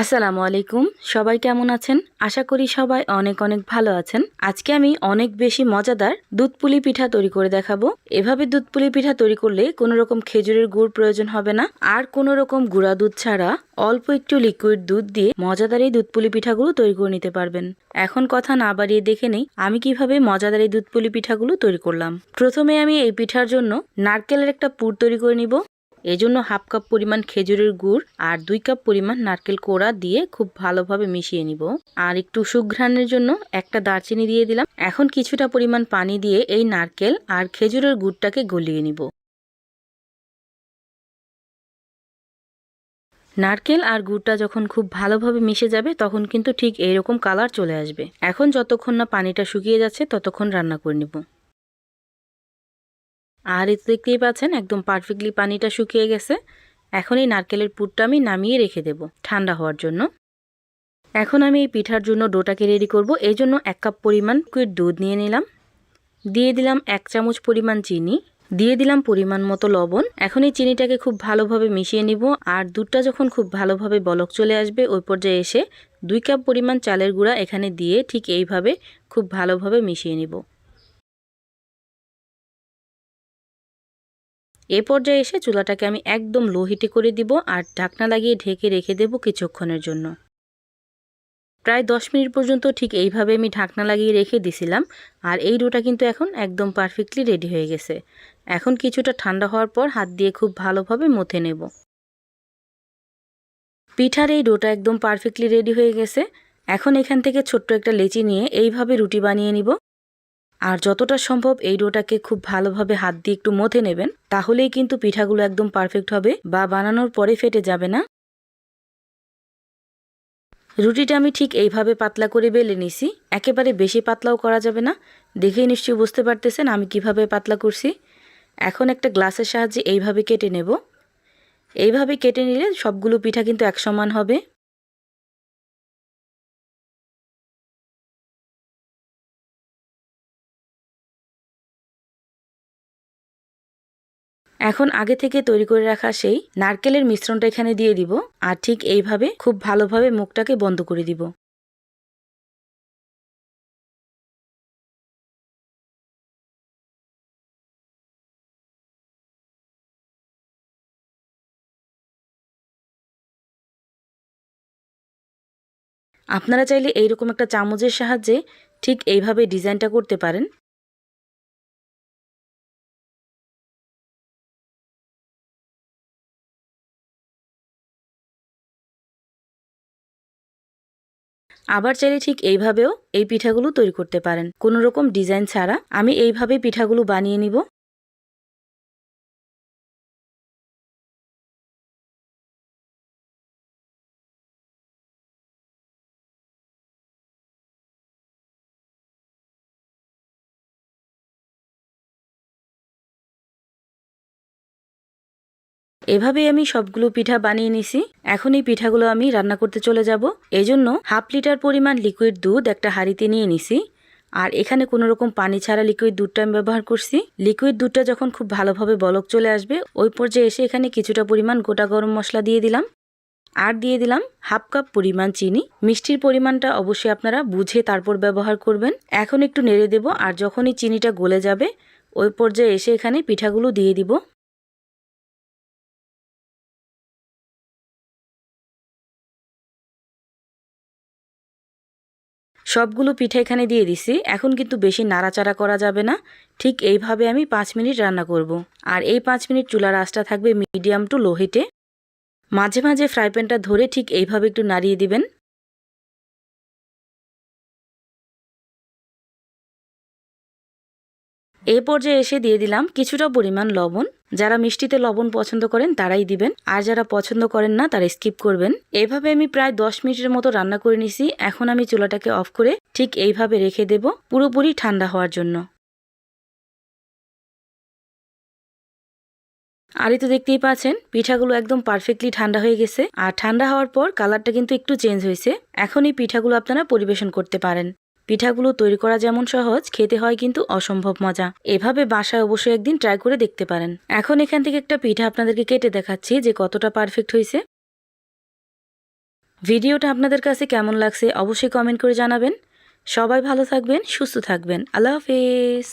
আসসালামু আলাইকুম। সবাই কেমন আছেন? আশা করি সবাই অনেক অনেক ভালো আছেন। আজকে আমি অনেক বেশি মজাদার দুধ পুলি পিঠা তৈরি করে দেখাবো। এভাবে দুধ পুলি পিঠা তৈরি করলে কোনো রকম খেজুরের গুড় প্রয়োজন হবে না, আর কোনো রকম গুঁড়া দুধ ছাড়া অল্প একটু লিকুইড দুধ দিয়ে মজাদার এই দুধ পুলি পিঠাগুলো তৈরি করে নিতে পারবেন। এখন কথা না বাড়িয়ে দেখে নেই আমি কিভাবে মজাদার এই দুধ পুলি পিঠাগুলো তৈরি করলাম। প্রথমে আমি এই পিঠার জন্য নারকেলের একটা পুর তৈরি করে নিব। এজন্য হাফ কাপ পরিমাণ খেজুরের গুড় আর 2 কাপ পরিমাণ নারকেল কোড়া দিয়ে খুব ভালোভাবে মিশিয়ে নিব। আর একটু সুঘ্রাণের জন্য একটা দারচিনি দিয়ে দিলাম। এখন কিছুটা পরিমাণ পানি দিয়ে এই নারকেল আর খেজুরের গুড়টাকে গলিয়ে নিব। নারকেল আর গুড়টা যখন খুব ভালোভাবে মিশে যাবে তখন কিন্তু ঠিক এইরকম কালার চলে আসবে। এখন যতক্ষণ না পানিটা শুকিয়ে যাচ্ছে ততক্ষণ রান্না করে নিব। আর এই দেখতেই পাচ্ছেন একদম পারফেক্টলি পানিটা শুকিয়ে গেছে। এখন এই নারকেলের পুরটা আমি নামিয়ে রেখে দেব ঠান্ডা হওয়ার জন্য। এখন আমি এই পিঠার জন্য ডোটাকে রেডি করব। এই জন্য 1 কাপ পরিমাণ লিকুইড দুধ নিয়ে নিলাম। দিয়ে দিলাম 1 চামচ পরিমাণ চিনি, দিয়ে দিলাম পরিমাণ মতো লবণ। এখন এই চিনিটাকে খুব ভালোভাবে মিশিয়ে নিব। আর দুধটা যখন খুব ভালোভাবে বলক চলে আসবে ওই পর্যায়ে এসে 2 কাপ পরিমাণ চালের গুঁড়া এখানে দিয়ে ঠিক এইভাবে খুব ভালোভাবে মিশিয়ে নিব। এ পর্যায়ে এসে চুলাটাকে আমি একদম লো হিটে করে দিব আর ঢাকনা লাগিয়ে ঢেকে রেখে দেব কিছুক্ষণের জন্য। প্রায় 10 মিনিট পর্যন্ত ঠিক এইভাবে আমি ঢাকনা লাগিয়ে রেখে দিছিলাম। আর এই ডোটা কিন্তু এখন একদম পারফেক্টলি রেডি হয়ে গেছে। এখন কিছুটা ঠান্ডা হওয়ার পর হাত দিয়ে খুব ভালোভাবে মথে নেব। পিঠার এই ডোটা একদম পারফেক্টলি রেডি হয়ে গেছে। এখন এখান থেকে ছোট্ট একটা লেচি নিয়ে এইভাবে রুটি বানিয়ে নিব। আর যতটা সম্ভব এই ডোটাকে খুব ভালোভাবে হাত দিয়ে একটু মথে নেবেন, তাহলেই কিন্তু পিঠাগুলো একদম পারফেক্ট হবে বা বানানোর পরে ফেটে যাবে না। রুটিটা আমি ঠিক এইভাবে পাতলা করে বেলে নিছি। একেবারে বেশি পাতলাও করা যাবে না। দেখেই নিশ্চয়ই বুঝতে পারতেছেন আমি কিভাবে পাতলা করছি। এখন একটা গ্লাসের সাহায্যে এইভাবে কেটে নেব। এইভাবে কেটে নিলে সবগুলো পিঠা কিন্তু এক সমান হবে। এখন আগে থেকে তৈরি করে রাখা সেই নারকেলের মিশ্রণটা এখানে দিয়ে দিব। আর ঠিক এইভাবে খুব ভালোভাবে মুখটাকে বন্ধ করে দিব। আপনারা চাইলে এইরকম একটা চামচের সাহায্যে ঠিক এইভাবে ডিজাইনটা করতে পারেন। আবার চাইলে ঠিক এইভাবেও এই পিঠাগুলো তৈরি করতে পারেন কোনো রকম ডিজাইন ছাড়া। আমি এইভাবে পিঠাগুলো বানিয়ে নিব। এভাবেই আমি সবগুলো পিঠা বানিয়ে নিছি। এখন এই পিঠাগুলো আমি রান্না করতে চলে যাব। এজন্য হাফ লিটার পরিমাণ লিকুইড দুধ একটা হাঁড়িতে নিয়ে নিছি। আর এখানে কোনো রকম পানি ছাড়া লিকুইড দুধটা আমি ব্যবহার করছি। লিকুইড দুধটা যখন খুব ভালোভাবে বলক চলে আসবে ওই পর্যায়ে এসে এখানে কিছুটা পরিমাণ গোটা গরম মশলা দিয়ে দিলাম। আর দিয়ে দিলাম হাফ কাপ পরিমাণ চিনি। মিষ্টির পরিমাণটা অবশ্যই আপনারা বুঝে তারপর ব্যবহার করবেন। এখন একটু নেড়ে দেব। আর যখনই চিনিটা গলে যাবে ওই পর্যায়ে এসে এখানে পিঠাগুলো দিয়ে দিব। সবগুলো পিঠা এখানে দিয়ে দিছি। এখন কিন্তু বেশি নাড়াচাড়া করা যাবে না। ঠিক এইভাবে আমি 5 মিনিট রান্না করব। আর এই 5 মিনিট চুলার আঁচটা থাকবে মিডিয়াম টু লো হিটে। মাঝে মাঝে ফ্রাই প্যানটা ধরে ঠিক এইভাবে একটু নাড়িয়ে দিবেন। এই পর্যায়ে এসে দিয়ে দিলাম কিছুটা পরিমাণ লবণ। যারা মিষ্টিতে লবণ পছন্দ করেন তারাই দিবেন, আর যারা পছন্দ করেন না তারা স্কিপ করবেন। এইভাবে আমি প্রায় 10 মিনিটের মতো রান্না করে নিছি। এখন আমি চুলাটাকে অফ করে ঠিক এইভাবে রেখে দেব পুরোপুরি ঠান্ডা হওয়ার জন্য। আর এই তো দেখতেই পাচ্ছেন পিঠাগুলো একদম পারফেক্টলি ঠান্ডা হয়ে গেছে। আর ঠান্ডা হওয়ার পর কালারটা কিন্তু একটু চেঞ্জ হয়েছে। এখন এই পিঠাগুলো আপনারা পরিবেশন করতে পারেন। পিঠাগুলো তৈরি করা যেমন সহজ, খেতে হয় কিন্তু অসম্ভব মজা। এভাবে বাসায় অবশ্যই একদিন ট্রাই করে দেখতে পারেন। এখন এখান থেকে একটা পিঠা আপনাদেরকে কেটে দেখাচ্ছি যে কতটা পারফেক্ট হয়েছে। ভিডিওটা আপনাদের কাছে কেমন লাগছে অবশ্যই কমেন্ট করে জানাবেন। সবাই ভালো থাকবেন, সুস্থ থাকবেন। আল্লাহ হাফেজ।